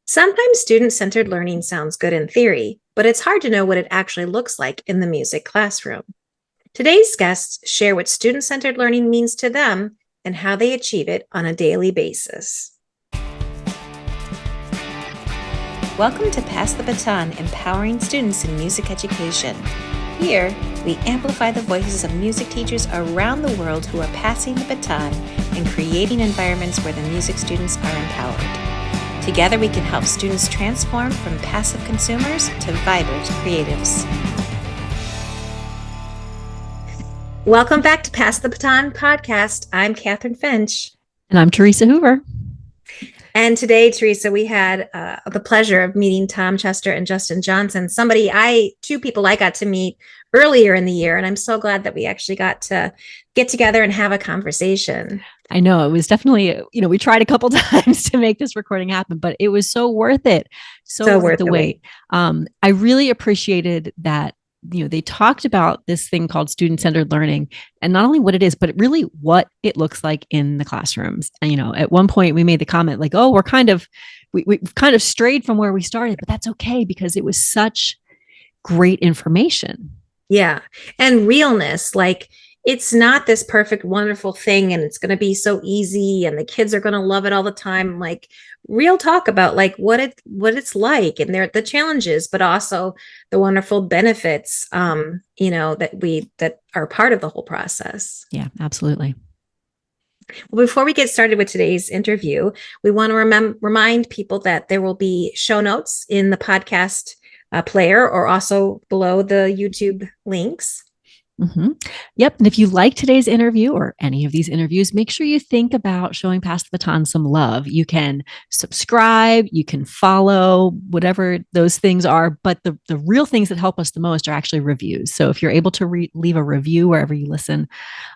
Sometimes student-centered learning sounds good in theory, but it's hard to know what it actually looks like in the music classroom. Today's guests share what student-centered learning means to them and how they achieve it on a daily basis. Welcome to Pass the Baton, Empowering Students in Music Education. Here, we amplify the voices of music teachers around the world who are passing the baton and creating environments where the music students are empowered. Together, we can help students transform from passive consumers to vibrant creatives. Welcome back to Pass the Baton podcast. I'm Kathryn Finch. And I'm Theresa Hoover. And today, Theresa, we had the pleasure of meeting Tom Chester and Justin Johnson, two people I got to meet earlier in the year. And I'm so glad that we actually got to get together and have a conversation. I know it was definitely, we tried a couple times to make this recording happen, but it was so worth it. So worth the wait. I really appreciated that. They talked about this thing called student-centered learning and not only what it is, but really what it looks like in the classrooms. And, at one point we made the comment like, oh, we've kind of strayed from where we started, but that's okay because it was such great information. Yeah. And realness, like it's not this perfect, wonderful thing and it's going to be so easy and the kids are going to love it all the time. Like real talk about like what it's like and the challenges, but also the wonderful benefits, that are part of the whole process. Yeah, absolutely. Well, before we get started with today's interview, we want to remind people that there will be show notes in the podcast player or also below the YouTube links. Mm-hmm. Yep. And if you like today's interview or any of these interviews, make sure you think about showing Pass the Baton some love. You can subscribe, you can follow, whatever those things are. But the real things that help us the most are actually reviews. So if you're able to leave a review wherever you listen,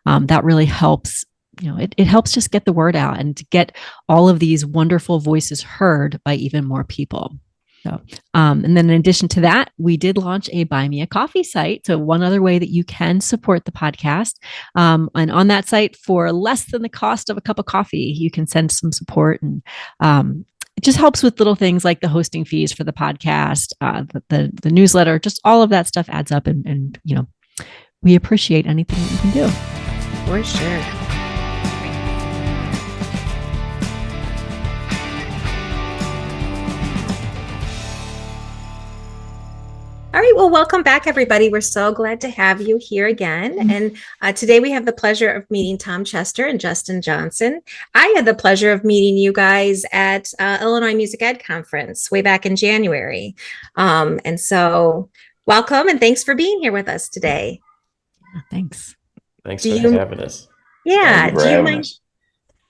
that really helps. It helps just get the word out and to get all of these wonderful voices heard by even more people. So, and then in addition to that, we did launch a Buy Me a Coffee site. So one other way that you can support the podcast. And on that site, for less than the cost of a cup of coffee, you can send some support. And it just helps with little things like the hosting fees for the podcast, the newsletter, just all of that stuff adds up. And we appreciate anything that you can do. For sure. All right. Well, welcome back, everybody. We're so glad to have you here again. Mm-hmm. And today we have the pleasure of meeting Tom Chester and Justin Johnson. I had the pleasure of meeting you guys at Illinois Music Ed Conference way back in January. And so welcome and thanks for being here with us today. Thanks. Thanks for having us. Yeah. Do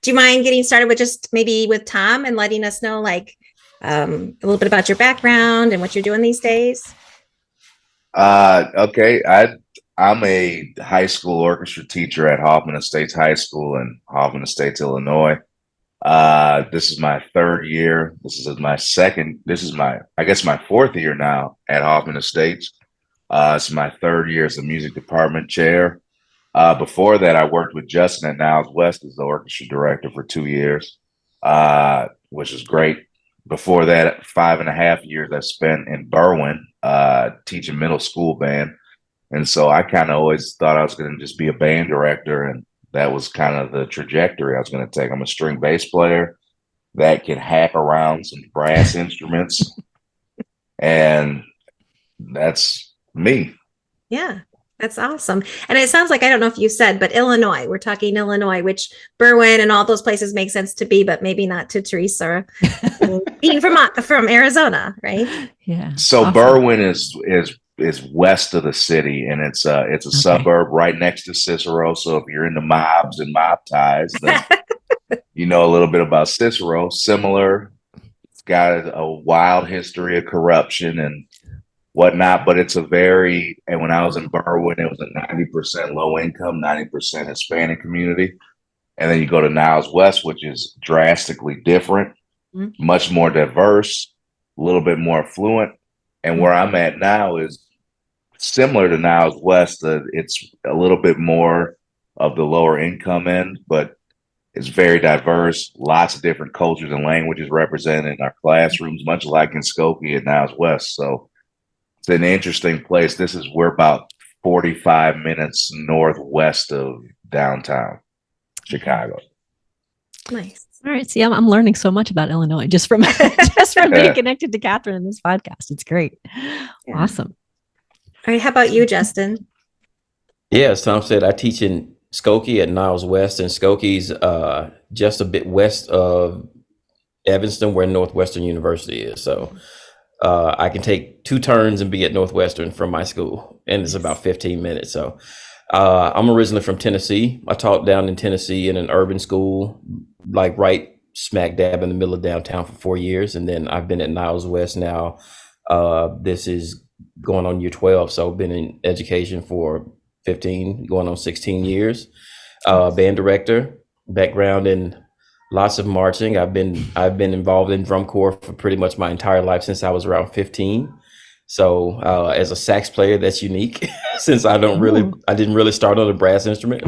you mind getting started with just maybe with Tom and letting us know like a little bit about your background and what you're doing these days? Okay. I'm a high school orchestra teacher at Hoffman Estates High School in Hoffman Estates, Illinois. This is my third year. This is my fourth year now at Hoffman Estates. It's my third year as the music department chair. Before that, I worked with Justin at Niles West as the orchestra director for 2 years, which is great. Before that, 5.5 years I spent in Berwyn, teaching middle school band. And so I kind of always thought I was going to just be a band director. And that was kind of the trajectory I was going to take. I'm a string bass player that can hack around some brass instruments. And that's me. Yeah. That's awesome. And it sounds like, I don't know if you said, but Illinois, we're talking Illinois, which Berwyn and all those places make sense to be, but maybe not to Theresa being from Arizona, right? Yeah. So awesome. Berwyn is west of the city and it's a suburb right next to Cicero. So if you're into mobs and mob ties, then you know a little bit about Cicero. Similar. It's got a wild history of corruption and whatnot, but and when I was in Berwyn, it was a 90% low income, 90% Hispanic community. And then you go to Niles West, which is drastically different, much more diverse, a little bit more affluent. And where I'm at now is similar to Niles West. It's a little bit more of the lower income end, but It's very diverse, lots of different cultures and languages represented in our classrooms, much like in Skokie and Niles West. So it's an interesting place. We're about 45 minutes northwest of downtown Chicago. Nice. All right. See, I'm learning so much about Illinois just from being connected to Kathryn in this podcast. It's great. Yeah. Awesome. All right. How about you, Justin? Yeah, as Tom said, I teach in Skokie at Niles West, and Skokie's just a bit west of Evanston, where Northwestern University is. So I can take 2 turns and be at Northwestern from my school, and it's about 15 minutes. So I'm originally from Tennessee. I taught down in Tennessee in an urban school, like right smack dab in the middle of downtown for 4 years. And then I've been at Niles West now. This is going on year 12. So I've been in education for 15, going on 16 years. Band director, background in lots of marching. I've been involved in drum corps for pretty much my entire life since I was around 15. So as a sax player, that's unique since I didn't really start on a brass instrument.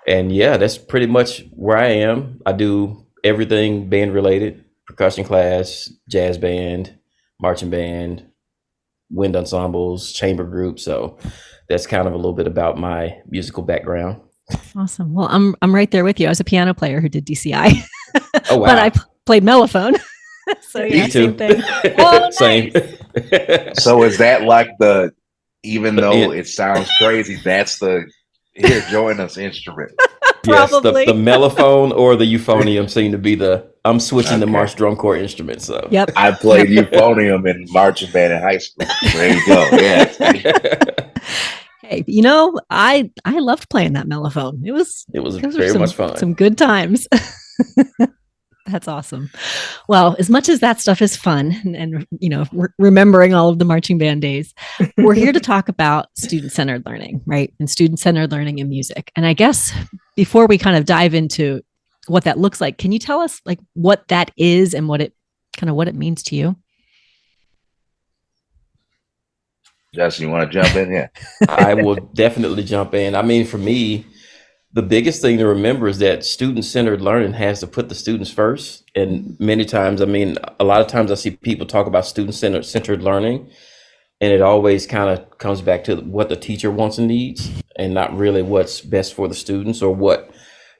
And yeah, that's pretty much where I am. I do everything band related: percussion class, jazz band, marching band, wind ensembles, chamber group. So that's kind of a little bit about my musical background. Awesome. Well, I'm right there with you. I was a piano player who did DCI. Oh wow! But I played mellophone. So yeah, me too. Same thing. Oh, same. Nice. So is that like even though it sounds crazy, that's here, join us instrument? Probably. Yes, the mellophone or the euphonium seem to be I'm switching the march drum corps instruments. So yep. I played euphonium in marching band in high school. There you go. Yeah. Hey, I loved playing that mellophone. It was very much fun. Some good times. That's awesome. Well, as much as that stuff is fun and remembering all of the marching band days, we're here to talk about student-centered learning, right? And student-centered learning in music. And I guess before we kind of dive into what that looks like, can you tell us like what that is and what it means to you? Justin, you want to jump in? Yeah. I will definitely jump in. I mean, for me, the biggest thing to remember is that student-centered learning has to put the students first. And many times, a lot of times I see people talk about student-centered learning, and it always kind of comes back to what the teacher wants and needs, and not really what's best for the students or what,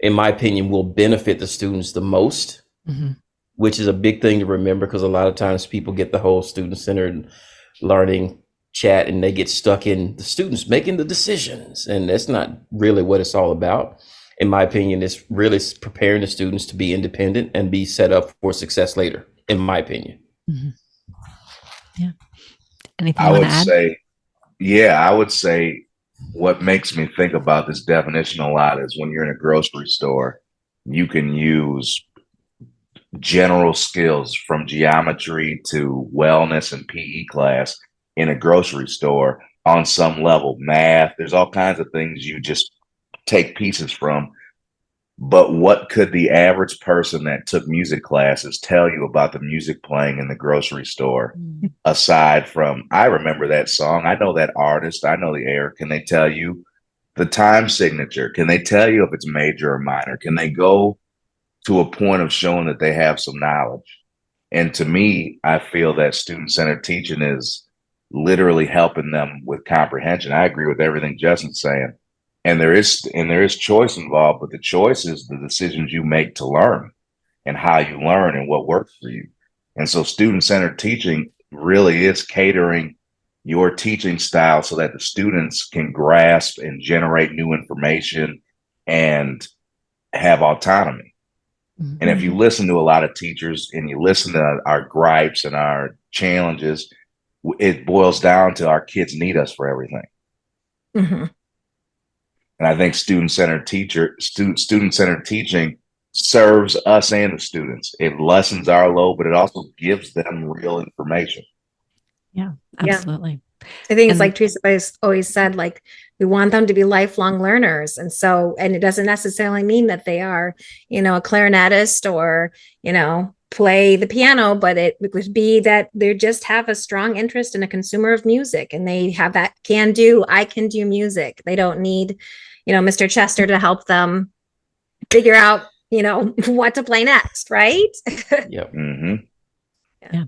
in my opinion, will benefit the students the most, which is a big thing to remember, because a lot of times people get the whole student-centered learning chat and they get stuck in the students making the decisions, and that's not really what it's all about. In my opinion, it's really preparing the students to be independent and be set up for success later, in my opinion. Yeah. Anything you want to add? I would say what makes me think about this definition a lot is when you're in a grocery store, you can use general skills from geometry to wellness and PE class in a grocery store on some level. Math, there's all kinds of things you just take pieces from. But what could the average person that took music classes tell you about the music playing in the grocery store? Aside from, I remember that song, I know that artist, I know the air. Can they tell you the time signature? Can they tell you if it's major or minor? Can they go to a point of showing that they have some knowledge? And to me, I feel that student-centered teaching is literally helping them with comprehension. I agree with everything Justin's saying. And there is choice involved, but the choice is the decisions you make to learn and how you learn and what works for you. And so student-centered teaching really is catering your teaching style so that the students can grasp and generate new information and have autonomy. And if you listen to a lot of teachers and you listen to our gripes and our challenges, it boils down to our kids need us for everything. And I think student-centered teaching serves us and the students. It lessens our load, but it also gives them real information. Yeah, absolutely. I think it's like Theresa always said, like, we want them to be lifelong learners. And it doesn't necessarily mean that they are, a clarinetist or, play the piano, but it would be that they just have a strong interest in a consumer of music, and they have that I can do music. They don't need, Mr. Chester to help them figure out, what to play next, right? Yep. Mm-hmm. Yeah.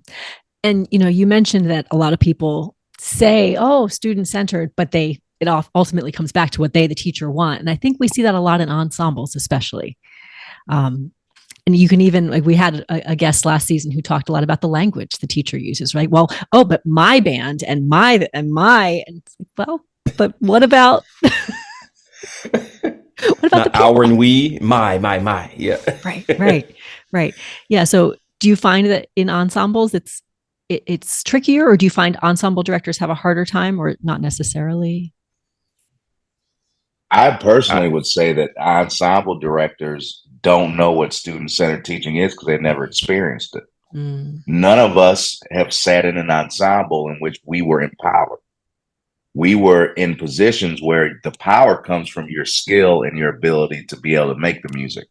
And, you mentioned that a lot of people say, oh, student centered, but it ultimately comes back to what they, the teacher, want. And I think we see that a lot in ensembles, especially. And you can even, like, we had a guest last season who talked a lot about the language the teacher uses, right? Well, oh, but my band and well, but what about Not the our and we, my. Yeah. Right. Yeah. So do you find that in ensembles it's trickier, or do you find ensemble directors have a harder time, or not necessarily? I personally would say that ensemble directors don't know what student-centered teaching is because they've never experienced it. Mm. None of us have sat in an ensemble in which we were empowered. We were in positions where the power comes from your skill and your ability to be able to make the music.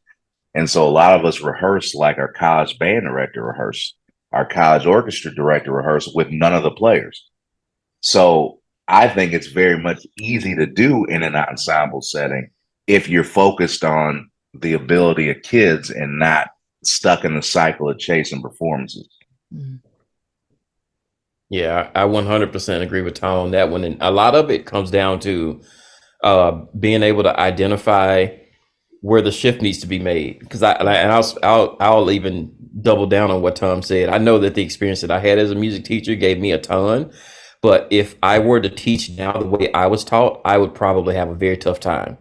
And so a lot of us rehearse like our college band director rehearsed, our college orchestra director rehearsed with none of the players. So I think it's very much easy to do in an ensemble setting if you're focused on the ability of kids and not stuck in the cycle of chasing performances. Mm. Yeah, I 100% agree with Tom on that one. And a lot of it comes down to being able to identify where the shift needs to be made. Because I'll even double down on what Tom said. I know that the experience that I had as a music teacher gave me a ton. But if I were to teach now the way I was taught, I would probably have a very tough time.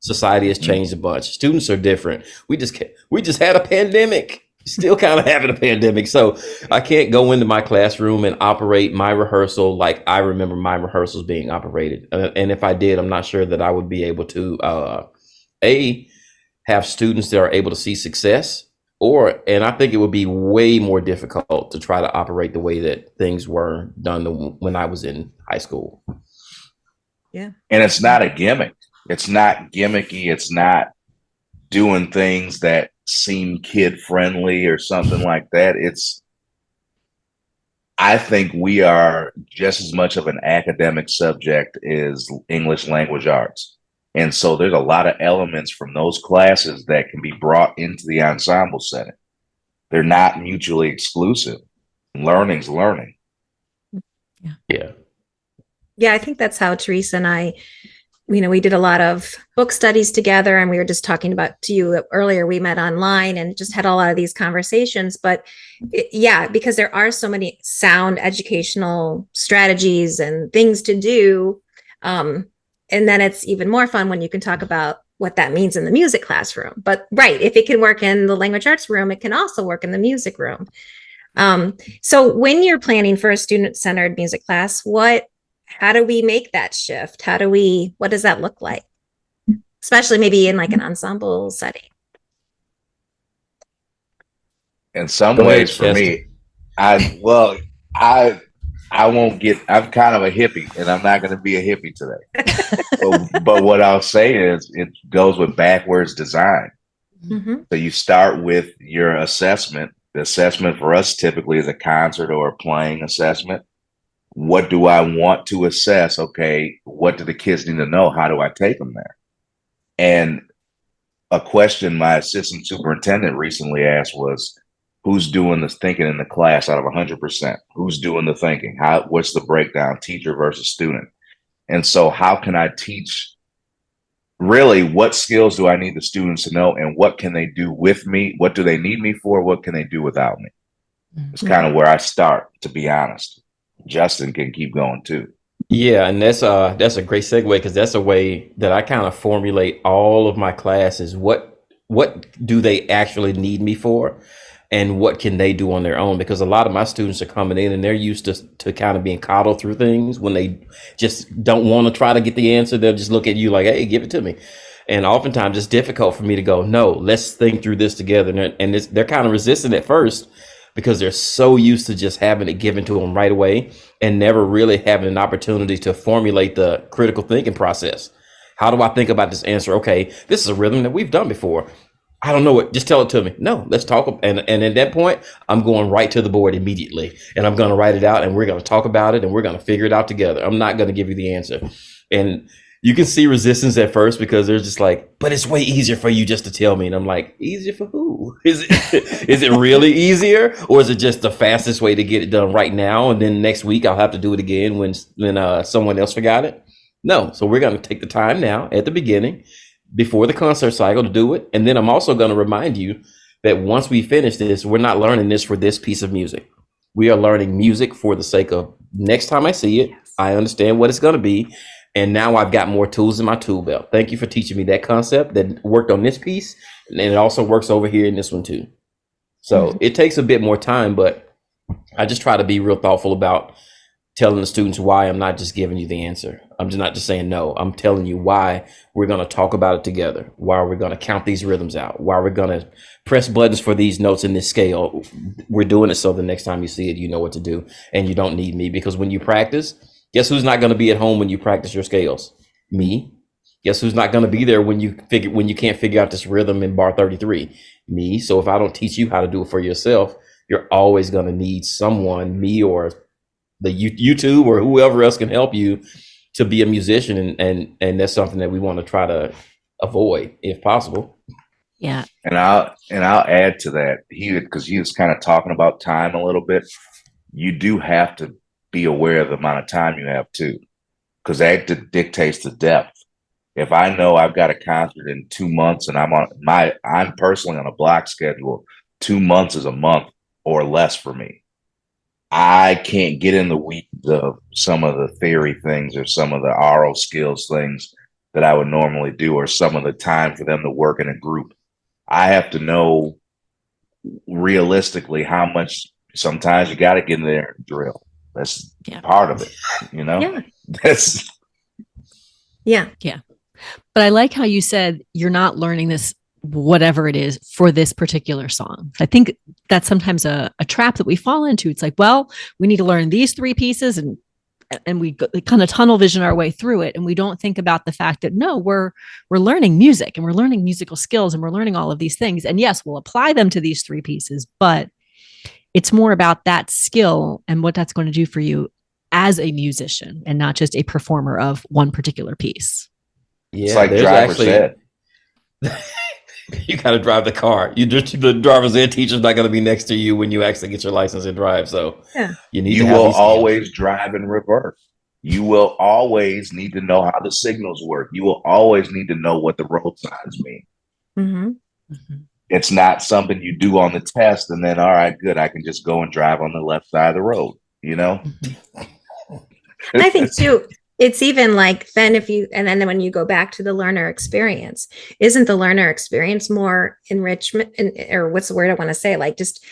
Society has changed a bunch. Students are different. We just had a pandemic. Still kind of having a pandemic. So I can't go into my classroom and operate my rehearsal like I remember my rehearsals being operated. And if I did, I'm not sure that I would be able to, have students that are able to see success, and I think it would be way more difficult to try to operate the way that things were done when I was in high school. Yeah. And it's not a gimmick. It's not gimmicky. It's not doing things that seem kid friendly or something like that. I think we are just as much of an academic subject as English language arts. And so there's a lot of elements from those classes that can be brought into the ensemble setting. They're not mutually exclusive. Learning's learning. Yeah. Yeah, I think that's how Theresa and I, we did a lot of book studies together, and we were just talking about to you earlier, we met online and just had a lot of these conversations. But because there are so many sound educational strategies and things to do. And then it's even more fun when you can talk about what that means in the music classroom. But right, if it can work in the language arts room, it can also work in the music room. So when you're planning for a student-centered music class, how do we make that shift? What does that look like? Especially maybe in like an ensemble setting. In some ways, for me, I won't I'm kind of a hippie, and I'm not going to be a hippie today. but what I'll say is it goes with backwards design. Mm-hmm. So you start with your assessment. The assessment for us typically is a concert or a playing assessment. What do I want to assess? Okay, what do the kids need to know? How do I take them there? And a question my assistant superintendent recently asked was, who's doing the thinking in the class out of 100%? Who's doing the thinking? What's the breakdown, teacher versus student? And so how can I teach, really, what skills do I need the students to know, and what can they do with me? What do they need me for? What can they do without me? Mm-hmm. It's kind of where I start, to be honest. Justin can keep going too. Yeah, and that's a great segue, because that's a way that I kind of formulate all of my classes. What do they actually need me for, and what can they do on their own? Because a lot of my students are coming in and they're used to kind of being coddled through things. When they just don't want to try to get the answer, they'll just look at you like, hey, give it to me. And oftentimes it's difficult for me to go, no, let's think through this together. And they're kind of resistant at first, because they're so used to just having it given to them right away and never really having an opportunity to formulate the critical thinking process. How do I think about this answer? Okay, this is a rhythm that we've done before. I don't know it. Just tell it to me. No, let's talk. And at that point, I'm going right to the board immediately, and I'm going to write it out, and we're going to talk about it, and we're going to figure it out together. I'm not going to give you the answer. And you can see resistance at first because they're just like, but it's way easier for you just to tell me. And I'm like, easier for who? Is it is it really easier, or is it just the fastest way to get it done right now? And then next week I'll have to do it again when someone else forgot it. No, so we're going to take the time now at the beginning before the concert cycle to do it. And then I'm also going to remind you that once we finish this, we're not learning this for this piece of music. We are learning music for the sake of next time I see it, I understand what it's going to be. And now I've got more tools in my tool belt. Thank you for teaching me that concept that worked on this piece. And it also works over here in this one too. So it takes a bit more time, but I just try to be real thoughtful about telling the students why I'm not just giving you the answer. I'm just not just saying no. I'm telling you why we're going to talk about it together, why we're going to count these rhythms out, why we're going to press buttons for these notes in this scale. We're doing it so the next time you see it, you know what to do, and you don't need me. Because when you practice, guess who's not going to be at home when you practice your scales? Me. Guess who's not going to be there when you can't figure out this rhythm in bar 33? Me. So if I don't teach you how to do it for yourself, you're always going to need someone, me or the YouTube or whoever else can help you to be a musician. And that's something that we want to try to avoid if possible. Yeah. And I'll add to that, because he was kind of talking about time a little bit. You do have to be aware of the amount of time you have too, because that dictates the depth. If I know I've got a concert in 2 months and I'm personally on a block schedule, 2 months is a month or less for me. I can't get in the weeds of some of the theory things or some of the oral skills things that I would normally do, or some of the time for them to work in a group. I have to know realistically how much. Sometimes you got to get in there and drill. That's part of it, you know? Yeah. That's. Yeah. Yeah. But I like how you said you're not learning this, whatever it is, for this particular song. I think that's sometimes a trap that we fall into. It's like, well, we need to learn these 3 pieces and we kind of tunnel vision our way through it. And we don't think about the fact that, no, we're learning music and we're learning musical skills and we're learning all of these things. And yes, we'll apply them to these 3 pieces, but it's more about that skill and what that's going to do for you as a musician and not just a performer of one particular piece. Yeah, it's like driver's ed. You got to drive the car. The driver's ed teacher's not going to be next to you when you actually get your license and drive. So you will always drive in reverse. You will always need to know how the signals work. You will always need to know what the road signs mean. Mm-hmm. Mm-hmm. It's not something you do on the test and then, all right, good, I can just go and drive on the left side of the road, you know? And I think too, it's even like then then when you go back to the learner experience, isn't the learner experience more enrichment, or what's the word I want to say? Like, just,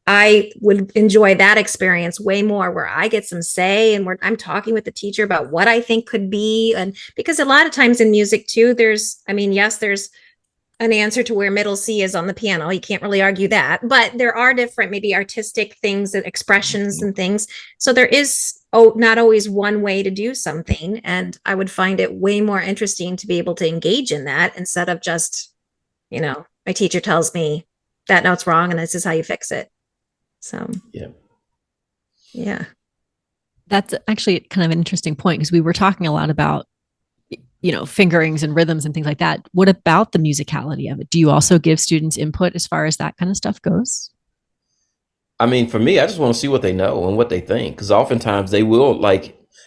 I would enjoy that experience way more, where I get some say and where I'm talking with the teacher about what I think could be. And because a lot of times in music too, there's an answer to where middle C is on the piano. You can't really argue that, but there are different, maybe artistic things and expressions and things. So there is not always one way to do something. And I would find it way more interesting to be able to engage in that instead of just, my teacher tells me that note's wrong and this is how you fix it. So, yeah. That's actually kind of an interesting point, because we were talking a lot about fingerings and rhythms and things like that. What about the musicality of it? Do you also give students input as far as that kind of stuff goes? I mean, for me, I just want to see what they know and what they think. Because oftentimes they will,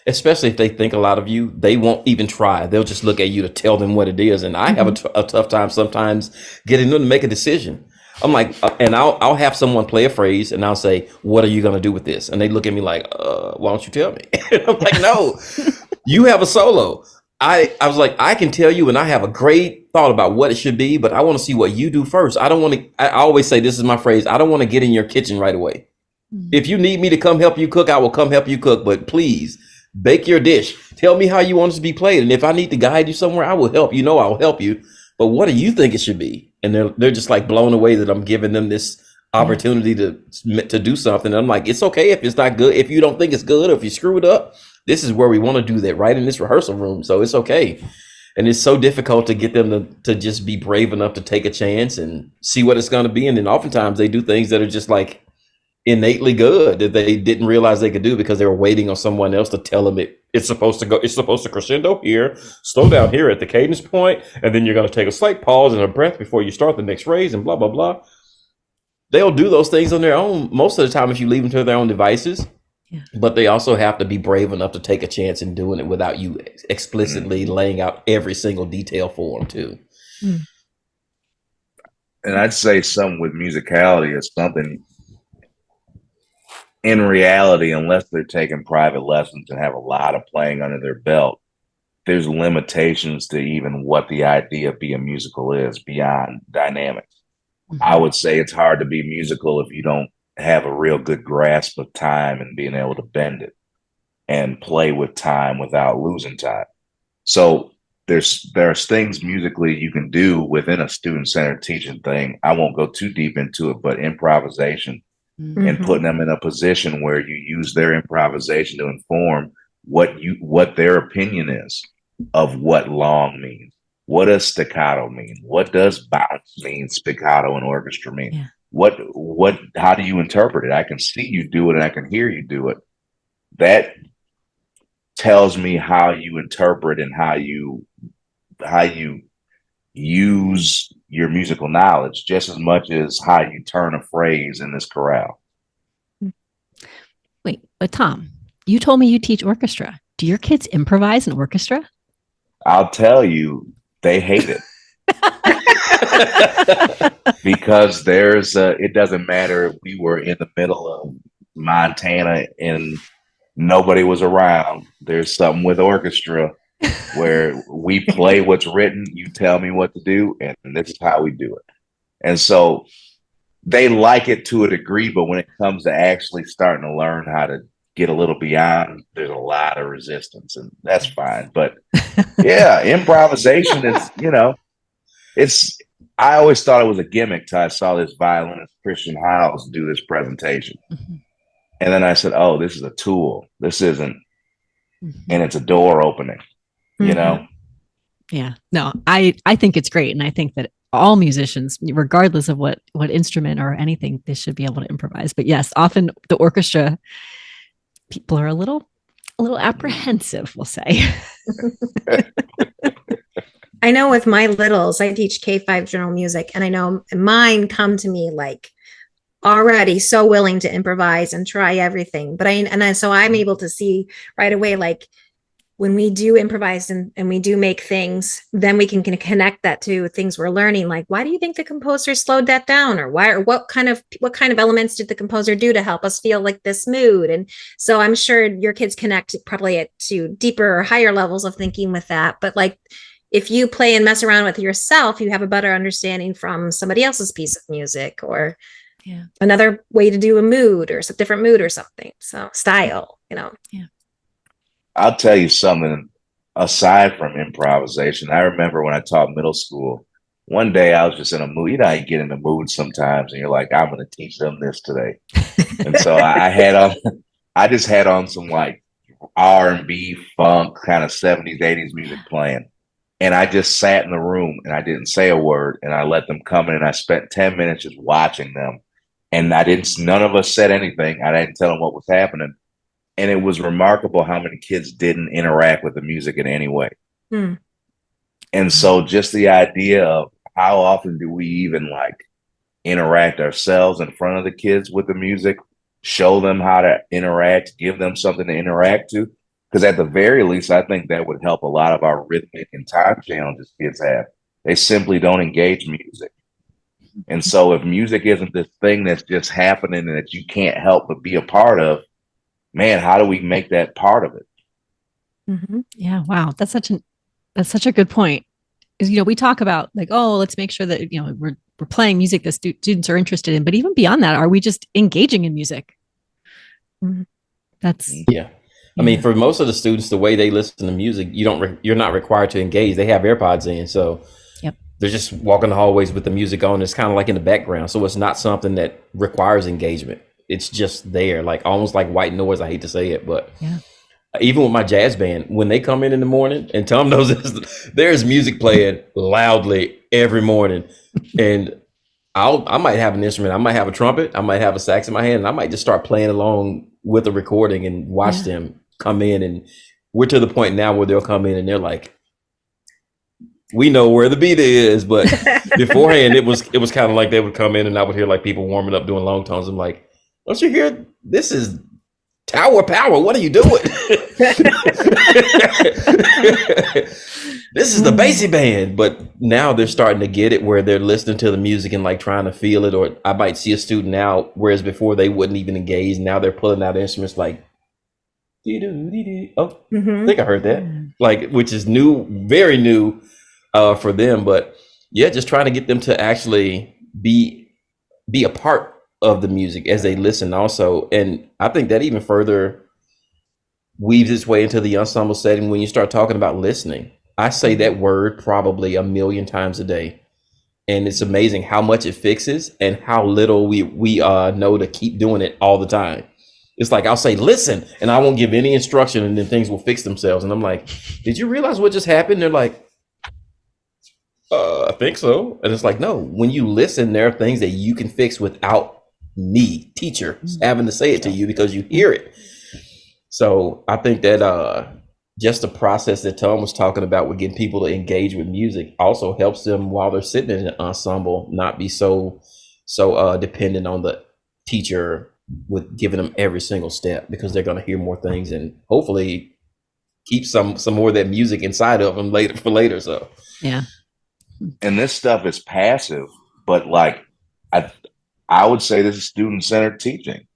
especially if they think a lot of you, they won't even try. They'll just look at you to tell them what it is. And I have a tough time sometimes getting them to make a decision. I'm like, and I'll have someone play a phrase and I'll say, what are you going to do with this? And they look at me like, why don't you tell me? I'm like, no, you have a solo. I was like, I can tell you, and I have a great thought about what it should be, but I want to see what you do first. I always say, this is my phrase, I don't want to get in your kitchen right away. Mm-hmm. If you need me to come help you cook, I will come help you cook, but please bake your dish. Tell me how you want it to be played. And if I need to guide you somewhere, I will help you. I will help you. But what do you think it should be? And they're just like blown away that I'm giving them this opportunity to do something. And I'm like, it's okay if it's not good. If you don't think it's good, or if you screw it up, this is where we want to do that, right in this rehearsal room. So it's okay. And it's so difficult to get them to just be brave enough to take a chance and see what it's going to be. And then oftentimes they do things that are just like, innately good that they didn't realize they could do because they were waiting on someone else to tell them it's supposed to crescendo here, slow down here at the cadence point, and then you're going to take a slight pause and a breath before you start the next phrase, and blah blah blah. They'll do those things on their own most of the time if you leave them to their own devices. Yeah. But they also have to be brave enough to take a chance in doing it without you explicitly laying out every single detail for them too. And I'd say something with musicality is something in reality, unless they're taking private lessons and have a lot of playing under their belt, there's limitations to even what the idea of being musical is beyond dynamics. I would say it's hard to be musical if you don't have a real good grasp of time and being able to bend it and play with time without losing time. So there's things musically you can do within a student-centered teaching thing. I won't go too deep into it, but improvisation and putting them in a position where you use their improvisation to inform what their opinion is of what long means. What does staccato mean? What does bounce mean? Spiccato and orchestra mean? Yeah. How do you interpret it? I can see you do it and I can hear you do it. That tells me how you interpret and how you use your musical knowledge just as much as how you turn a phrase in this chorale. Wait, but Tom, you told me you teach orchestra. Do your kids improvise in orchestra? I'll tell you, they hate it. Because it doesn't matter if we were in the middle of Montana and nobody was around. There's something with orchestra where we play what's written, you tell me what to do, and this is how we do it. And so they like it to a degree, but when it comes to actually starting to learn how to get a little beyond, there's a lot of resistance, and that's fine. But yeah, improvisation is, I always thought it was a gimmick till I saw this violinist, Christian Howes, do this presentation. And then I said, oh, this is a tool. This isn't, and it's a door opening, you know? Yeah, no, I think it's great. And I think that all musicians, regardless of what instrument or anything, they should be able to improvise. But yes, often the orchestra, people are a little apprehensive, we'll say. I know with my littles, I teach K-5 general music, and I know mine come to me like already so willing to improvise and try everything. But so I'm able to see right away, like when we do improvise and we do make things, then we can connect that to things we're learning. Like, why do you think the composer slowed that down? Or what kind of elements did the composer do to help us feel like this mood? And so I'm sure your kids connect probably to deeper or higher levels of thinking with that. But like, if you play and mess around with yourself, you have a better understanding from somebody else's piece of music or another way to do a mood or some different mood or something. So style, Yeah. I'll tell you something aside from improvisation. I remember when I taught middle school, one day I was just in a mood. You know how you get in the mood sometimes and you're like, I'm going to teach them this today. And so I just had on some like R&B, funk, kind of 70s, 80s music playing. And I just sat in the room and I didn't say a word, and I let them come in, and I spent 10 minutes just watching them. And none of us said anything. I didn't tell them what was happening. And it was remarkable how many kids didn't interact with the music in any way. And so just the idea of how often do we even like interact ourselves in front of the kids with the music, show them how to interact, give them something to interact to. Because at the very least, I think that would help a lot of our rhythmic and time challenges kids have. They simply don't engage music. And so if music isn't this thing that's just happening and that you can't help but be a part of, man, how do we make that part of it? Yeah, wow, that's such a good point. Is we talk about like, oh, let's make sure that we're playing music that students are interested in, but even beyond that, are we just engaging in music? That's I mean, for most of the students, the way they listen to music, you're not required to engage. They have AirPods in, so they're just walking the hallways with the music on. It's kind of like in the background, so it's not something that requires engagement. It's just there, like almost like white noise. I hate to say it, but even with my jazz band, when they come in the morning, and Tom knows this, there's music playing loudly every morning, and I might have an instrument. I might have a trumpet. I might have a sax in my hand, and I might just start playing along with the recording and watch them come in. And we're to the point now where they'll come in and they're like, we know where the beat is, but beforehand it was kind of like they would come in and I would hear like people warming up doing long tones. I'm like, don't you hear? This is Tower Power. What are you doing? This is the Basie band. But now they're starting to get it where they're listening to the music and like trying to feel it. Or I might see a student now, whereas before they wouldn't even engage. Now they're pulling out instruments like, oh, I think I heard that. Like, which is new, very new for them. But yeah, just trying to get them to actually be a part of the music as they listen also. And I think that even further weaves its way into the ensemble setting when you start talking about listening. I say that word probably 1,000,000 times a day, and it's amazing how much it fixes and how little we know to keep doing it all the time. It's like I'll say listen and I won't give any instruction and then things will fix themselves, and I'm like, did you realize what just happened? They're like, I think so. And it's like, no, when you listen, there are things that you can fix without me, teacher, having to say it to you because you hear it. So I think that just the process that Tom was talking about with getting people to engage with music also helps them while they're sitting in an ensemble not be so dependent on the teacher with giving them every single step, because they're going to hear more things and hopefully keep some more of that music inside of them later. So yeah. And this stuff is passive, but like I would say this is student-centered teaching.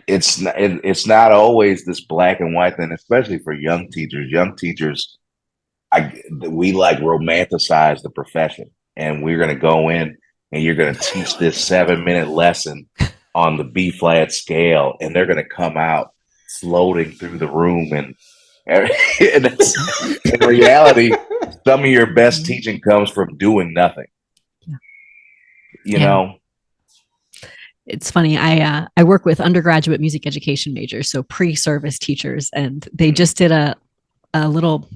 It's not always this black and white thing, especially for young teachers. Young teachers, we like romanticize the profession, and we're going to go in and you're going to teach this 7-minute lesson on the B flat scale, and they're going to come out floating through the room. And in reality, some of your best teaching comes from doing nothing. You know? It's funny. I work with undergraduate music education majors, so pre-service teachers, and they just did a little,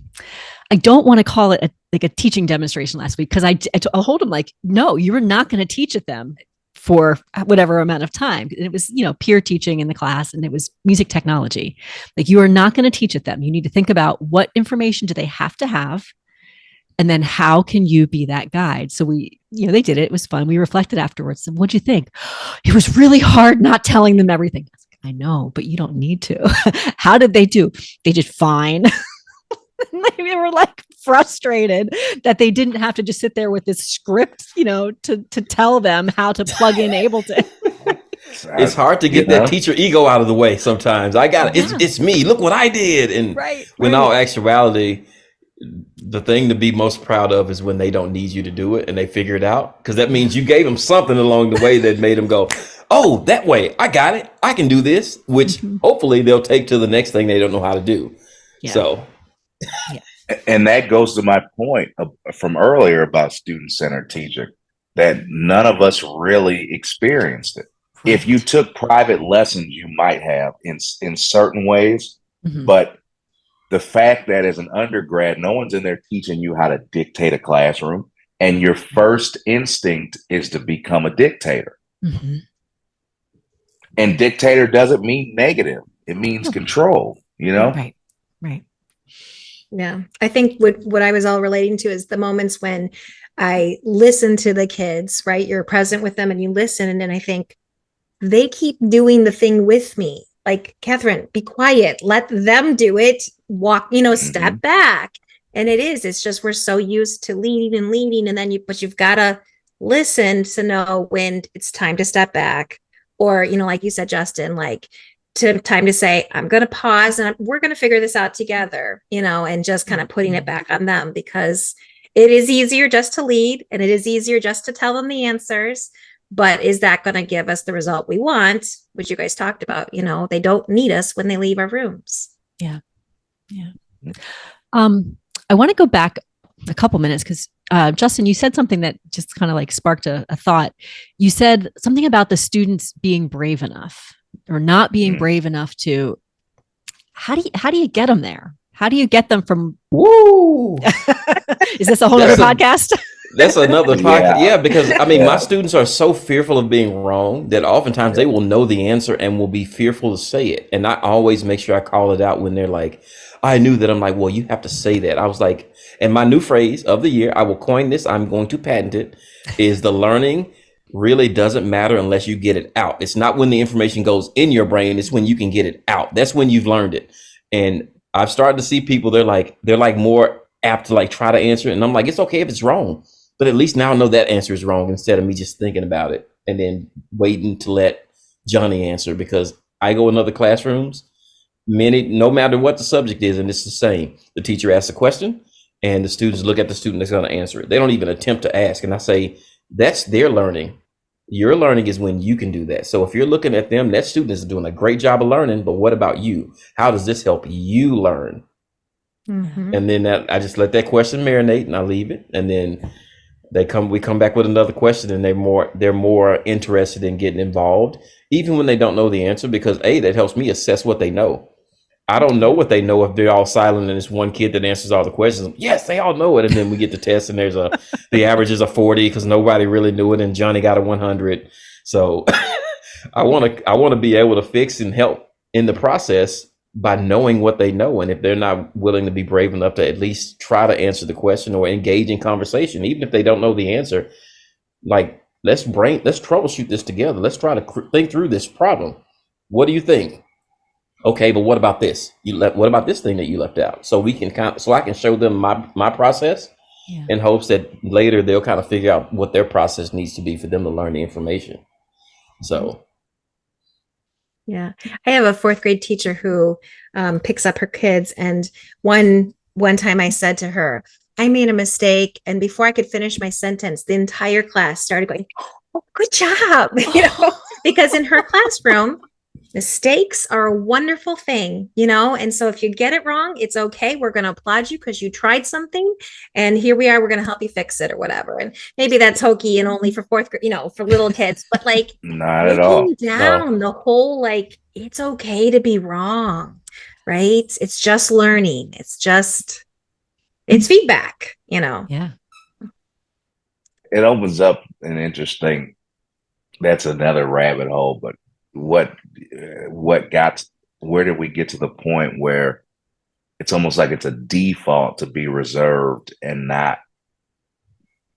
I don't want to call it a teaching demonstration last week, because I told them like, no, you were not going to teach it them for whatever amount of time. And it was, peer teaching in the class, and it was music technology. Like, you are not going to teach it them. You need to think about what information do they have to have, and then how can you be that guide? So we, they did it. It was fun. We reflected afterwards. And what'd you think? It was really hard not telling them everything. I know, but you don't need to. How did they do? They did fine. They were like frustrated that they didn't have to just sit there with this script, to tell them how to plug in Ableton. It's hard to get that teacher ego out of the way sometimes. I got it. It's me. Look what I did. And when all actuality, the thing to be most proud of is when they don't need you to do it and they figure it out, because that means you gave them something along the way that made them go, oh, that way, I got it. I can do this, which hopefully they'll take to the next thing they don't know how to do. Yeah. So. Yeah. And that goes to my point from earlier about student-centered teaching, that none of us really experienced it. Right. If you took private lessons, you might have in certain ways, but the fact that as an undergrad, no one's in there teaching you how to dictate a classroom, and your first instinct is to become a dictator. And dictator doesn't mean negative. It means control, Right. Yeah. I think what I was all relating to is the moments when I listen to the kids, right? You're present with them and you listen. And then I think they keep doing the thing with me. Like, Kathryn, be quiet, let them do it, walk, step back. And it's just, we're so used to leading. And then you've got to listen to know when it's time to step back, or, like you said, Justin, like time to say, I'm going to pause and we're going to figure this out together, and just kind of putting it back on them, because it is easier just to lead and it is easier just to tell them the answers. But is that going to give us the result we want, which you guys talked about? They don't need us when they leave our rooms. Yeah. I want to go back a couple minutes, because Justin, you said something that just kind of like sparked a thought. You said something about the students being brave enough or not being brave enough to. How do you get them there? How do you get them from? Woo! Is this a whole other podcast? That's another podcast. Yeah. Yeah, because I mean, my Yeah. students are so fearful of being wrong that oftentimes they will know the answer and will be fearful to say it. And I always make sure I call it out when they're like, I knew that. I'm like, well, you have to say that. I was like, and my new phrase of the year, I will coin this, I'm going to patent it, is the learning really doesn't matter unless you get it out. It's not when the information goes in your brain, it's when you can get it out. That's when you've learned it. And I've started to see people, they're like more apt to like try to answer it. And I'm like, it's okay if it's wrong, but at least now I know that answer is wrong instead of me just thinking about it and then waiting to let Johnny answer, because I go in other classrooms, no matter what the subject is, and it's the same. The teacher asks a question and the students look at the student that's going to answer it. They don't even attempt to ask. And I say, that's their learning. Your learning is when you can do that. So if you're looking at them, that student is doing a great job of learning, but what about you? How does this help you learn? Mhm. And then I just let that question marinate and I leave it. And then we come back with another question, and they're more interested in getting involved, even when they don't know the answer, because that helps me assess what they know. I don't know what they know if they're all silent and it's one kid that answers all the questions. Yes, they all know it. And then we get the test and the average is a 40 because nobody really knew it. And Johnny got a 100. So I want to be able to fix and help in the process by knowing what they know. And if they're not willing to be brave enough to at least try to answer the question or engage in conversation, even if they don't know the answer, like let's troubleshoot this together. Let's try to think through this problem. What do you think? Okay, but what about this? What about this thing that you left out? So I can show them my process in hopes that later they'll kind of figure out what their process needs to be for them to learn the information. So. Yeah. I have a fourth grade teacher who picks up her kids. And one time I said to her, I made a mistake. And before I could finish my sentence, the entire class started going, oh, good job. Because in her classroom, mistakes are a wonderful thing, and so if you get it wrong, it's okay. We're going to applaud you because you tried something, and here we are. We're going to help you fix it or whatever. And maybe that's hokey and only for fourth grade, for little kids, but like Not at all. down the whole, like, it's okay to be wrong, right? It's just learning. It's feedback, Yeah. It opens up an interesting, that's another rabbit hole, but where did we get to the point where it's almost like it's a default to be reserved and not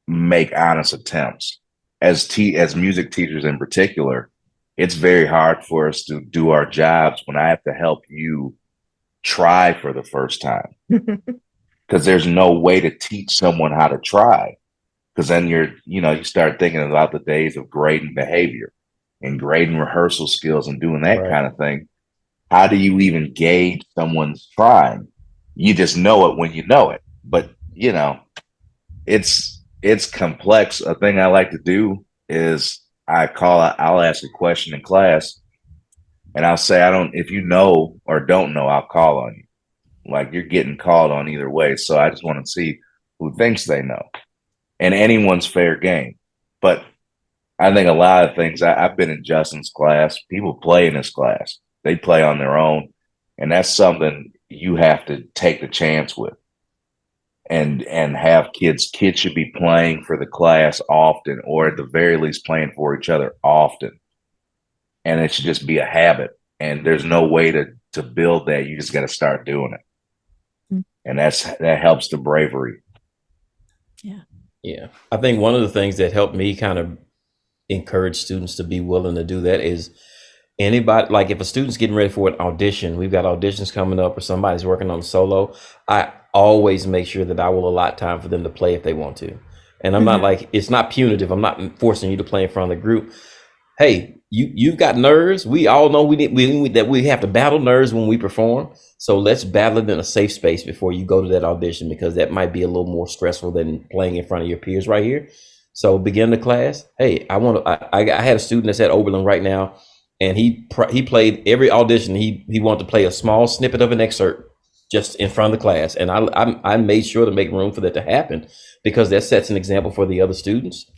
make honest attempts? As music teachers in particular, it's very hard for us to do our jobs when I have to help you try for the first time, because there's no way to teach someone how to try, because then you start thinking about the days of grading behavior and grading rehearsal skills and doing that kind of thing. How do you even gauge someone's trying? You just know it when you know it. But it's complex. A thing I like to do is I'll ask a question in class, and I'll say, if you know or don't know, I'll call on you. Like, you're getting called on either way. So I just want to see who thinks they know. And anyone's fair game. But I think a lot of things, I've been in Justin's class. People play in his class. They play on their own. And that's something you have to take the chance with. And have kids should be playing for the class often, or at the very least playing for each other often. And it should just be a habit. And there's no way to build that. You just got to start doing it. And that helps the bravery. Yeah. I think one of the things that helped me kind of encourage students to be willing to do that is anybody, like if a student's getting ready for an audition, we've got auditions coming up, or somebody's working on a solo, I always make sure that I will allot time for them to play if they want to. And I'm not like, it's not punitive. I'm not forcing you to play in front of the group. Hey, you've got nerves. We all know that we have to battle nerves when we perform. So let's battle it in a safe space before you go to that audition, because that might be a little more stressful than playing in front of your peers right here. So begin the class. Hey, I had a student that's at Oberlin right now, and he played every audition. He wanted to play a small snippet of an excerpt just in front of the class, and I made sure to make room for that to happen, because that sets an example for the other students.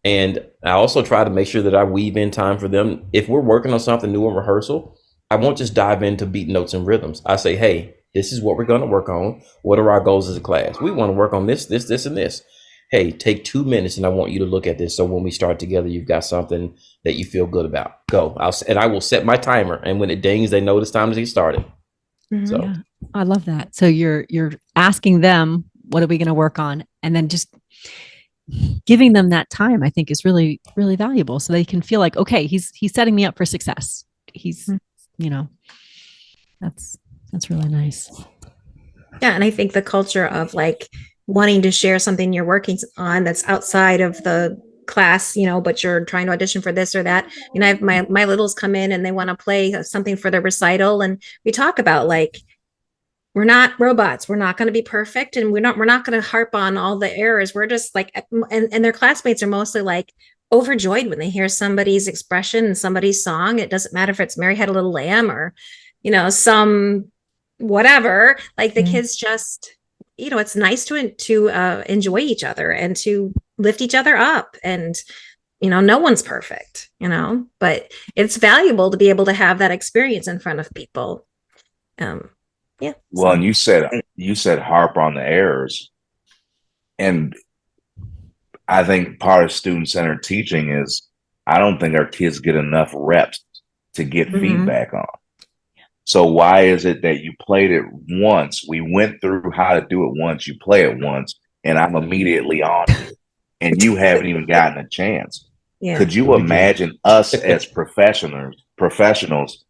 And I also try to make sure that I weave in time for them. If we're working on something new in rehearsal, I won't just dive into beat notes and rhythms. I say, hey, this is what we're going to work on. What are our goals as a class? We want to work on this, and this. hey, take 2 minutes and I want you to look at this. So when we start together, you've got something that you feel good about. Go. I will set my timer. And when it dings, they know it's time to get started. Mhm. So Yeah, I love that. So you're asking them, what are we going to work on? And then just giving them that time, I think, is really, really valuable. So they can feel like, okay, he's setting me up for success. He's, you know, that's really nice. Yeah. And I think the culture of like wanting to share something you're working on that's outside of the class, you know, but you're trying to audition for this or that. You know, I have my littles come in and they want to play something for their recital. And we talk about like, we're not robots. We're not going to be perfect. And we're not going to harp on all the errors. We're just like, and their classmates are mostly like overjoyed when they hear somebody's expression and somebody's song. It doesn't matter if it's Mary Had a Little Lamb or, you know, some whatever, like the kids just, you know, it's nice to enjoy each other and to lift each other up. And, you know, no one's perfect, you know, but it's valuable to be able to have that experience in front of people. Yeah. Well, and you said harp on the errors, and I think part of student-centered teaching is I don't think our kids get enough reps to get feedback on. So why is it that you played it once? We went through how to do it once. You play it once, and I'm immediately on it, and you haven't even gotten a chance. Yeah. Could you imagine us as professionals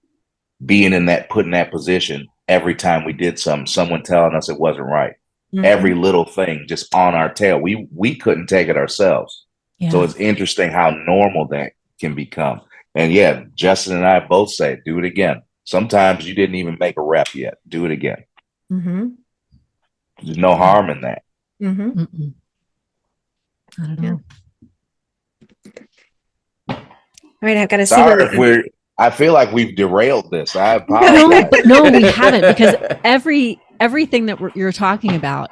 being put in that position every time we did something, someone telling us it wasn't right? Every little thing just on our tail. We couldn't take it ourselves. Yeah. So it's interesting how normal that can become. And yeah, Justin and I both say, do it again. Sometimes you didn't even make a rep yet. Do it again. There's no harm in that. I don't know. All right, I've got to see. Sorry if I feel like we've derailed this. I apologize. No, we haven't, because everything that you're talking about,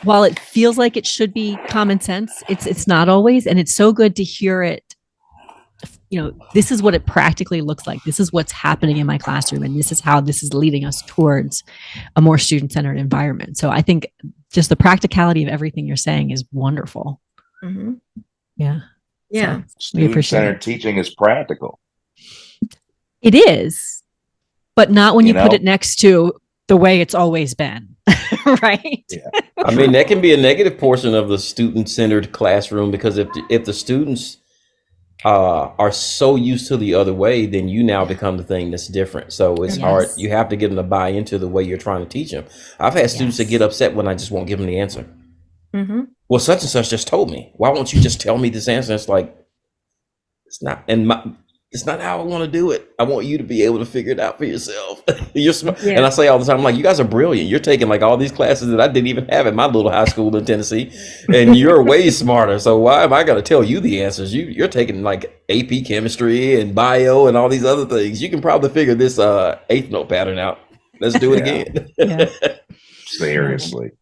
while it feels like it should be common sense, it's not always, and it's so good to hear it. You know, this is what it practically looks like. This is what's happening in my classroom, and this is how this is leading us towards a more student-centered environment. So I think just the practicality of everything you're saying is wonderful. Yeah. Yeah. So we appreciate Student-centered teaching is practical. It is, but not when you put know? it next to the way it's always been. Right. Yeah. I mean, that can be a negative portion of the student-centered classroom, because if the students are so used to the other way, then you now become the thing that's different. So it's hard. You have to get them to buy into the way you're trying to teach them. I've had students that get upset when I just won't give them the answer. Well, such and such just told me. Why won't you just tell me this answer? It's like, it's not, it's not how I want to do it. I want you to be able to figure it out for yourself. You're smart. And I say all the time, I'm like, you guys are brilliant. You're taking like all these classes that I didn't even have at my little high school in Tennessee, and you're way smarter. So why am I going to tell you the answers? You're taking like AP chemistry and bio and all these other things. You can probably figure this eighth note pattern out. Let's do it again. Seriously.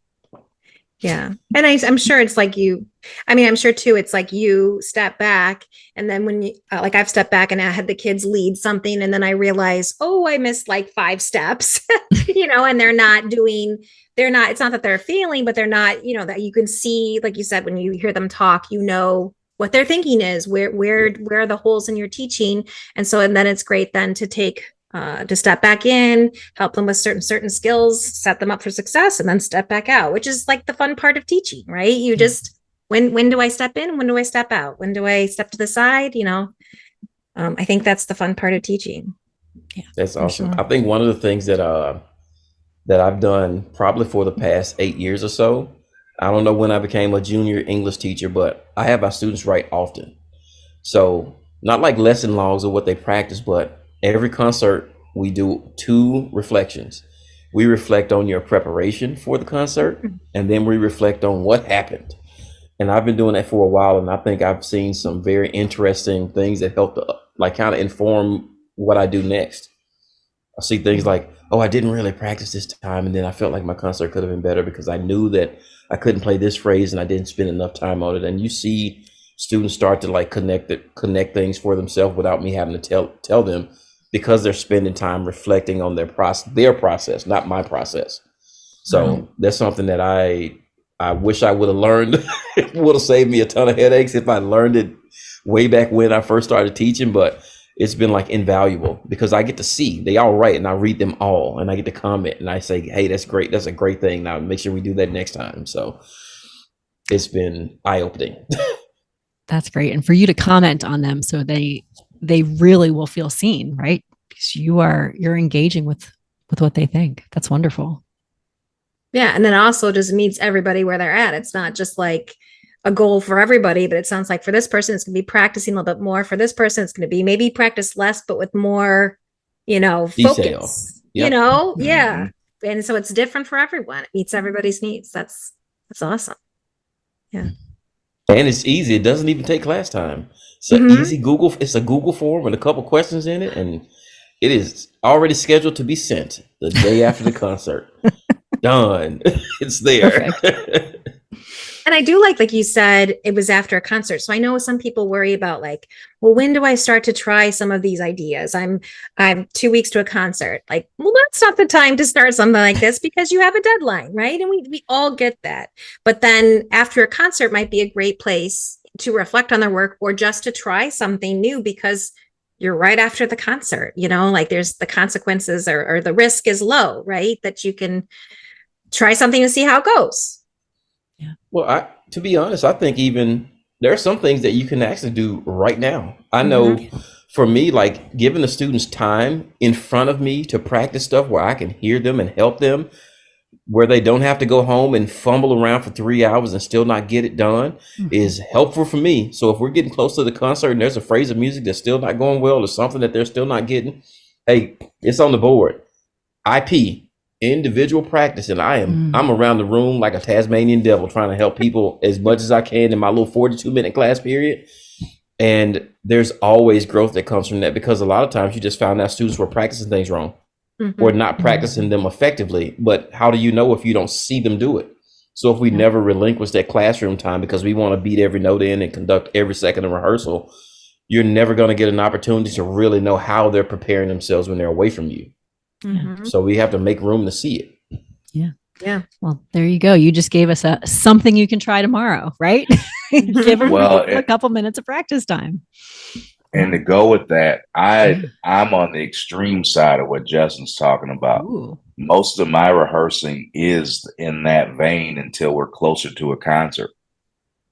Yeah. And I'm sure it's like I'm sure too, it's like you step back, and then when you, like I've stepped back and I had the kids lead something, and then I realize, oh, I missed like 5 steps, you know, and it's not that they're failing, but they're not, you know, that you can see, like you said, when you hear them talk, you know, what their thinking is, where are the holes in your teaching. And then it's great then to step back in, help them with certain skills, set them up for success, and then step back out, which is like the fun part of teaching, right? You just, when do I step in? When do I step out? When do I step to the side? You know, I think that's the fun part of teaching. Yeah, that's awesome. Sure. I think one of the things that I've done probably for the past 8 years or so, I don't know when I became a junior English teacher, but I have my students write often. So not like lesson logs or what they practice, but every concert, we do 2 reflections. We reflect on your preparation for the concert, and then we reflect on what happened. And I've been doing that for a while, and I think I've seen some very interesting things that help to like kind of inform what I do next. I see things like, oh, I didn't really practice this time, and then I felt like my concert could have been better because I knew that I couldn't play this phrase and I didn't spend enough time on it. And you see students start to like connect things for themselves without me having to tell them, because they're spending time reflecting on their process, not my process. So that's something that I I wish I would have learned. It would have saved me a ton of headaches if I learned it way back when I first started teaching. But it's been like invaluable because I get to see they all write and I read them all and I get to comment and I say, hey, that's great. That's a great thing. Now make sure we do that next time. So it's been eye-opening. That's great. And for you to comment on them so they really will feel seen, right? Because you're engaging with what they think. That's wonderful. Yeah. And then also just meets everybody where they're at. It's not just like a goal for everybody, but it sounds like for this person, it's going to be practicing a little bit more. For this person, it's going to be maybe practice less, but with more, Detail. focus, Yep. Yeah. And so it's different for everyone. It meets everybody's needs. That's awesome. Yeah. And it's easy. It doesn't even take class time. It's easy Google. It's a Google form with a couple questions in it. And it is already scheduled to be sent the day after the concert. Done. It's there. And I do like you said, it was after a concert. So I know some people worry about like, well, when do I start to try some of these ideas? I'm 2 weeks to a concert. Like, well, that's not the time to start something like this because you have a deadline, right? And we all get that. But then after a concert might be a great place to reflect on their work or just to try something new because you're right after the concert, like there's the consequences or the risk is low, right? That you can try something to see how it goes. Yeah. Well, to be honest, I think even there are some things that you can actually do right now. I know for me, like giving the students time in front of me to practice stuff where I can hear them and help them, where they don't have to go home and fumble around for 3 hours and still not get it done is helpful for me. So if we're getting close to the concert and there's a phrase of music that's still not going well or something that they're still not getting, hey, it's on the board. IP. Individual practice, and I'm around the room like a Tasmanian devil trying to help people as much as I can in my little 42-minute class period. And there's always growth that comes from that because a lot of times you just found out students were practicing things wrong or not practicing them effectively. But how do you know if you don't see them do it? So if we never relinquish that classroom time because we want to beat every note in and conduct every second of rehearsal, you're never going to get an opportunity to really know how they're preparing themselves when they're away from you. So we have to make room to see it. Yeah. Well, there you go. You just gave us something you can try tomorrow, right? Give them a couple minutes of practice time. And to go with that, I'm on the extreme side of what Justin's talking about. Ooh. Most of my rehearsing is in that vein until we're closer to a concert.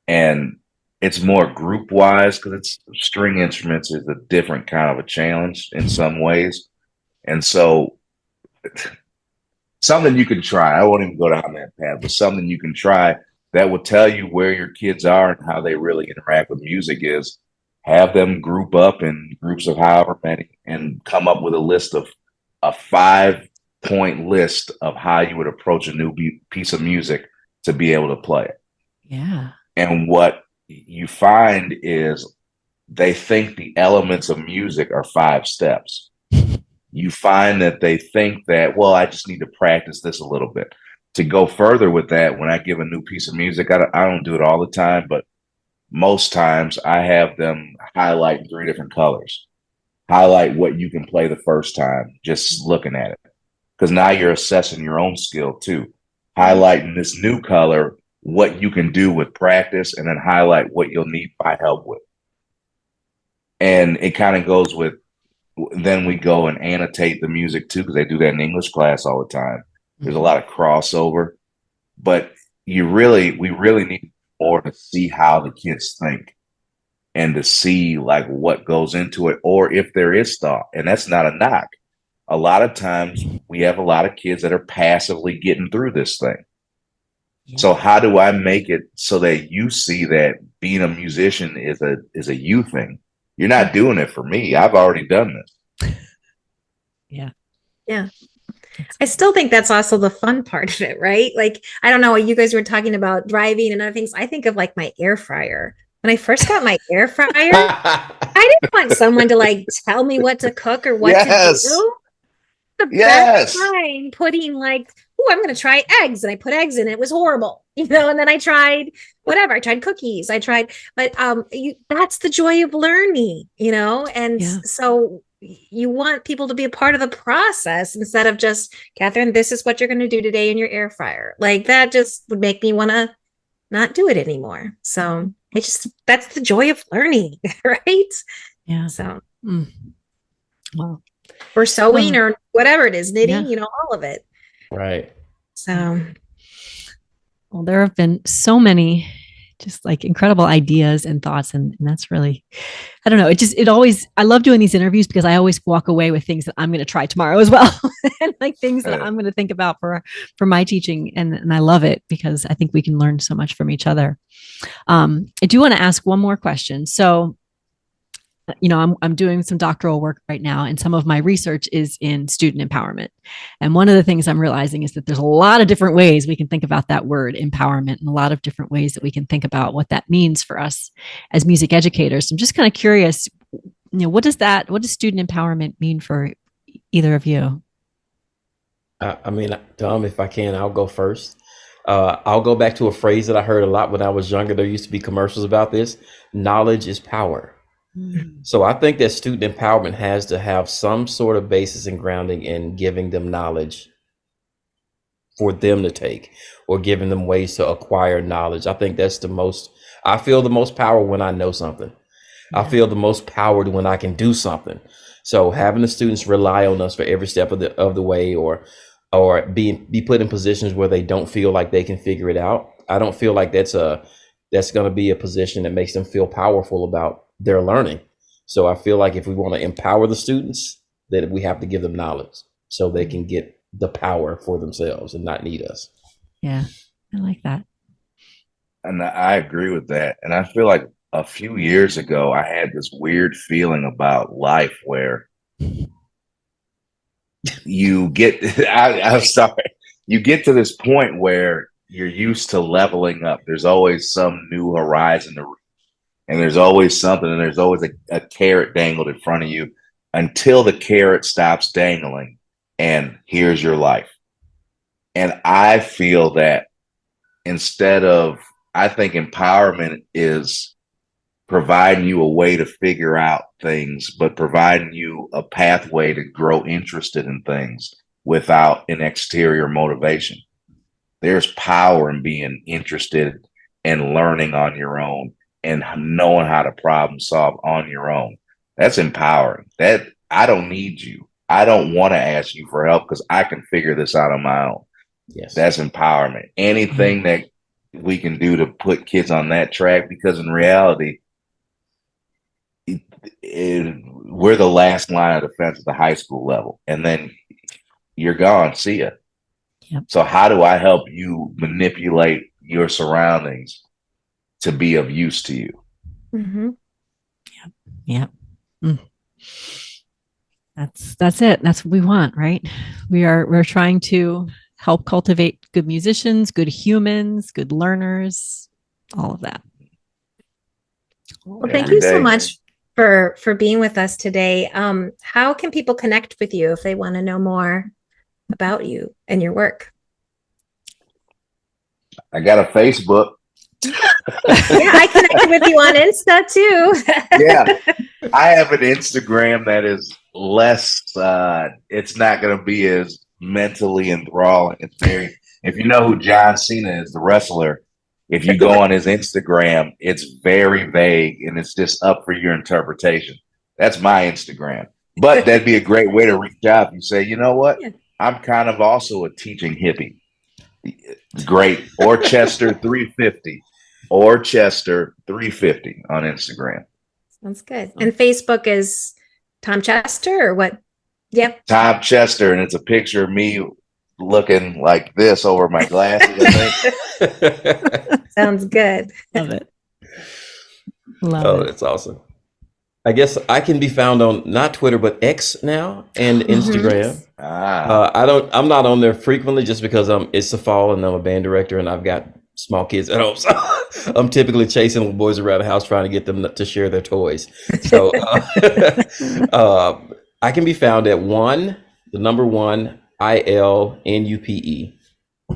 And it's more group wise because it's string instruments is a different kind of a challenge in some ways. And so something you can try, I won't even go down that path, but something you can try that will tell you where your kids are and how they really interact with music is have them group up in groups of however many and come up with a 5-point list of how you would approach a new piece of music to be able to play it. Yeah. And what you find is they think the elements of music are 5 steps. You find that they think that, well, I just need to practice this a little bit. To go further with that, when I give a new piece of music, I don't do it all the time, but most times I have them highlight 3 different colors. Highlight what you can play the first time, just looking at it. Because now you're assessing your own skill too. Highlighting this new color, what you can do with practice, and then highlight what you'll need my help with. And it kind of goes with, then we go and annotate the music too, because they do that in English class all the time. There's a lot of crossover, but we really need more to see how the kids think and to see like what goes into it, or if there is thought. And that's not a knock. A lot of times we have a lot of kids that are passively getting through this thing. Yeah. So how do I make it so that you see that being a musician is a you thing? You're not doing it for me. I've already done this. Yeah. Yeah. I still think that's also the fun part of it, right? Like, I don't know, you guys were talking about driving and other things. I think of like my air fryer. When I first got my air fryer, I didn't want someone to like tell me what to cook or what to do. The best time putting like, oh, I'm going to try eggs. And I put eggs in it. It was horrible, and then I tried whatever. I tried cookies. But that's the joy of learning, and so you want people to be a part of the process instead of just, Kathryn, this is what you're going to do today in your air fryer. Like that just would make me want to not do it anymore. So that's the joy of learning, right? Yeah. So Well, or sewing or whatever it is, knitting, yeah. all of it. Right. So, well, there have been so many just like incredible ideas and thoughts. And that's really, I don't know. I love doing these interviews because I always walk away with things that I'm going to try tomorrow as well. And like things that I'm going to think about for my teaching. And I love it because I think we can learn so much from each other. I do want to ask one more question. So, I'm doing some doctoral work right now, and some of my research is in student empowerment. And one of the things I'm realizing is that there's a lot of different ways we can think about that word empowerment, and a lot of different ways that we can think about what that means for us as music educators. So I'm just kind of curious, what does student empowerment mean for either of you? I mean, Tom, if I can, I'll go first. I'll go back to a phrase that I heard a lot when I was younger. There used to be commercials about this. Knowledge is power. So I think that student empowerment has to have some sort of basis and grounding in giving them knowledge for them to take, or giving them ways to acquire knowledge. I think that's I feel the most power when I know something. Yeah. I feel the most powered when I can do something. So having the students rely on us for every step of the way, or be put in positions where they don't feel like they can figure it out. I don't feel like that's going to be a position that makes them feel powerful about their learning. So I feel like if we want to empower the students, that we have to give them knowledge so they can get the power for themselves and not need us. Yeah, I like that. And I agree with that. And I feel like a few years ago, I had this weird feeling about life where you get, I'm sorry, you get to this point where you're used to leveling up. There's always some new horizon to reach. And there's always something, and there's always a carrot dangled in front of you until the carrot stops dangling, and here's your life. And I feel that I think empowerment is providing you a way to figure out things, but providing you a pathway to grow interested in things without an exterior motivation. There's power in being interested and learning on your own, and knowing how to problem solve on your own. That's empowering. That I don't need you. I don't want to ask you for help because I can figure this out on my own. Yes. That's empowerment. Anything that we can do to put kids on that track, because in reality, we're the last line of defense at the high school level, and then you're gone. See ya. Yep. So how do I help you manipulate your surroundings to be of use to you? mm-hmm. Yep. That's it. That's what we want, right? We're trying to help cultivate good musicians, good humans, good learners, all of that. Well, thank you so much for being with us today. How can people connect with you if they want to know more about you and your work? I got a Facebook. Yeah, I connected with you on Insta too. Yeah, I have an Instagram that is less. It's not going to be as mentally enthralling. It's very. If you know who John Cena is, the wrestler, if you go on his Instagram, it's very vague and it's just up for your interpretation. That's my Instagram. But that'd be a great way to reach out. You say, you know what? Yeah. I'm kind of also a teaching hippie. Great. Orchester 350. Orchester 350 on Instagram. Sounds good. And Facebook is Tom Chester or what? Yep. Tom Chester, and it's a picture of me looking like this over my glasses, I think. Sounds good. Love it. Love it. That's awesome. I guess I can be found on not Twitter but X now and Instagram. I'm not on there frequently just because it's the fall and I'm a band director and I've got small kids at home. So I'm typically chasing little boys around the house trying to get them to share their toys. So I can be found at the number 1 ILNUPE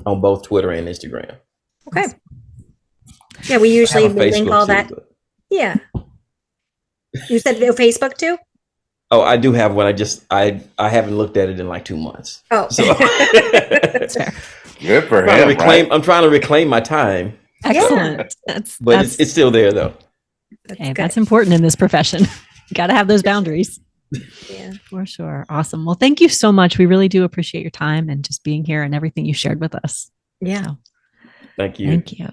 on both Twitter and Instagram. Okay. Yeah, we usually link all that. But... Yeah. You said Facebook too? Oh, I do have one. I haven't looked at it in like 2 months. Oh, So That's fair. Good for trying to him, reclaim. right? I'm trying to reclaim my time, Excellent. That's but it's still there though. okay, good. that's important in this profession. Got to have those boundaries. Yeah. For sure. Awesome. Well, thank you so much. We really do appreciate your time and just being here and everything you shared with us. Yeah. So, Thank you. thank you.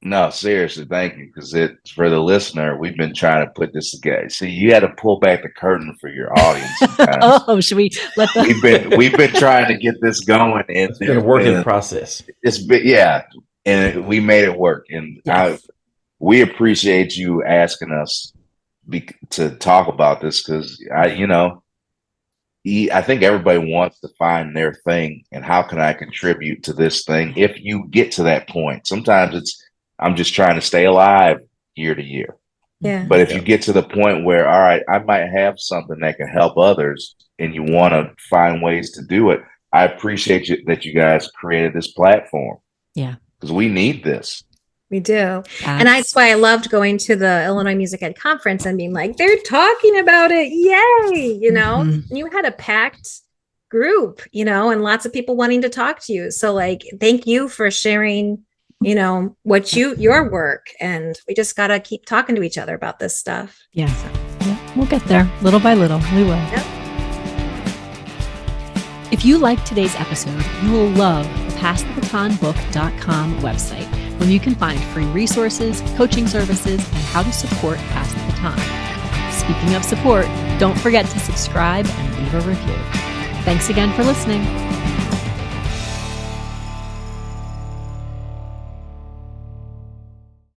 No, seriously, thank you. Because it's for the listener, we've been trying to put this together. See, you had to pull back the curtain for your audience sometimes. Oh, should we let the we've been trying to get this going, and It's been a work in process. it's been, yeah, and we made it work. And Yes. we appreciate you asking us to talk about this because I think everybody wants to find their thing and how can I contribute to this thing if you get to that point. Sometimes I'm just trying to stay alive year to year. Yeah. But if you get to the point where, all right, I might have something that can help others and you want to find ways to do it, I appreciate that you guys created this platform. Yeah. Because we need this. We do. And that's why I loved going to the Illinois Music Ed conference and being like, they're talking about it. Yay. And you had a packed group, and lots of people wanting to talk to you. So like, thank you for sharing, what your work. And we just got to keep talking to each other about this stuff. Yeah. We'll get there little by little. We will. Yep. If you liked today's episode, you will love the passthebatonbook.com website, where you can find free resources, coaching services, and how to support Pass the Baton. Speaking of support, don't forget to subscribe and leave a review. Thanks again for listening.